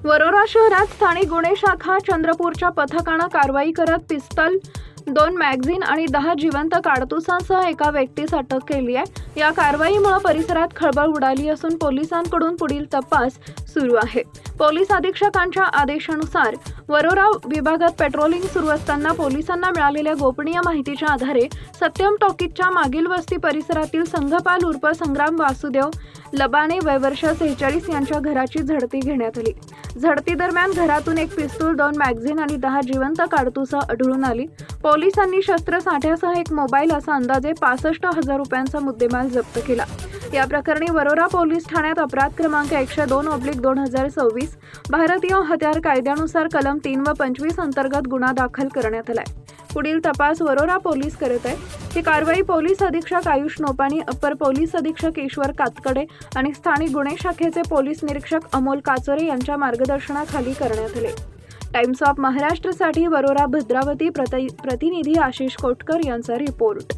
वरोरा शहरात स्थानिक गुन्हे शाखा चंद्रपूरच्या पथकानं कारवाई करत पिस्तल, 2 मॅगझीन आणि 10 जिवंत काडतुसांसह एका व्यक्तीस अटक केली आहे। या कारवाईमुळे परिसरात खळबळ उडाली असून पोलिसांकडून पुढील तपास सुरू आहे। पोलीस अधीक्षकांच्या आदेशानुसार वरोरा विभागात पेट्रोलिंग सुरू असताना पोलिसांना मिळालेल्या गोपनीय माहितीच्या आधारे सत्यम टॉकीजच्या मागील वस्ती परिसरातील संघपाल उर्फ संग्राम वासुदेव लबाने वय वर्ष 46 यांच्या घराची झडती घेण्यात आली। झडती दरम्यान घरातून एक पिस्तूल, 2 मॅगझीन आणि 10 जिवंत काडतुसं आढळून आली। पोलिसांनी शस्त्रसाठ्यासह एक मोबाईल असा अंदाजे 65,000 रुपयांचा मुद्देमाल जप्त केला। या प्रकरणी वरोरा पोलीस ठाण्यात अपराध क्रमांक 102/2026 भारतीय हत्यार कायद्यानुसार कलम 3 व 25 अंतर्गत गुन्हा दाखल करण्यात आलाय। पुढील तपास वरोरा पोलीस करत आहे। ही कारवाई पोलीस अधीक्षक आयुष नोपानी, अप्पर पोलीस अधीक्षक ईश्वर कातकडे आणि स्थानिक गुन्हे शाखेचे पोलीस निरीक्षक अमोल काचोरे यांच्या मार्गदर्शनाखाली करण्यात आले। टाइम्स ऑफ महाराष्ट्रसाठी वरोरा भद्रावती प्रतिनिधी आशिष कोटकर यांचा रिपोर्ट।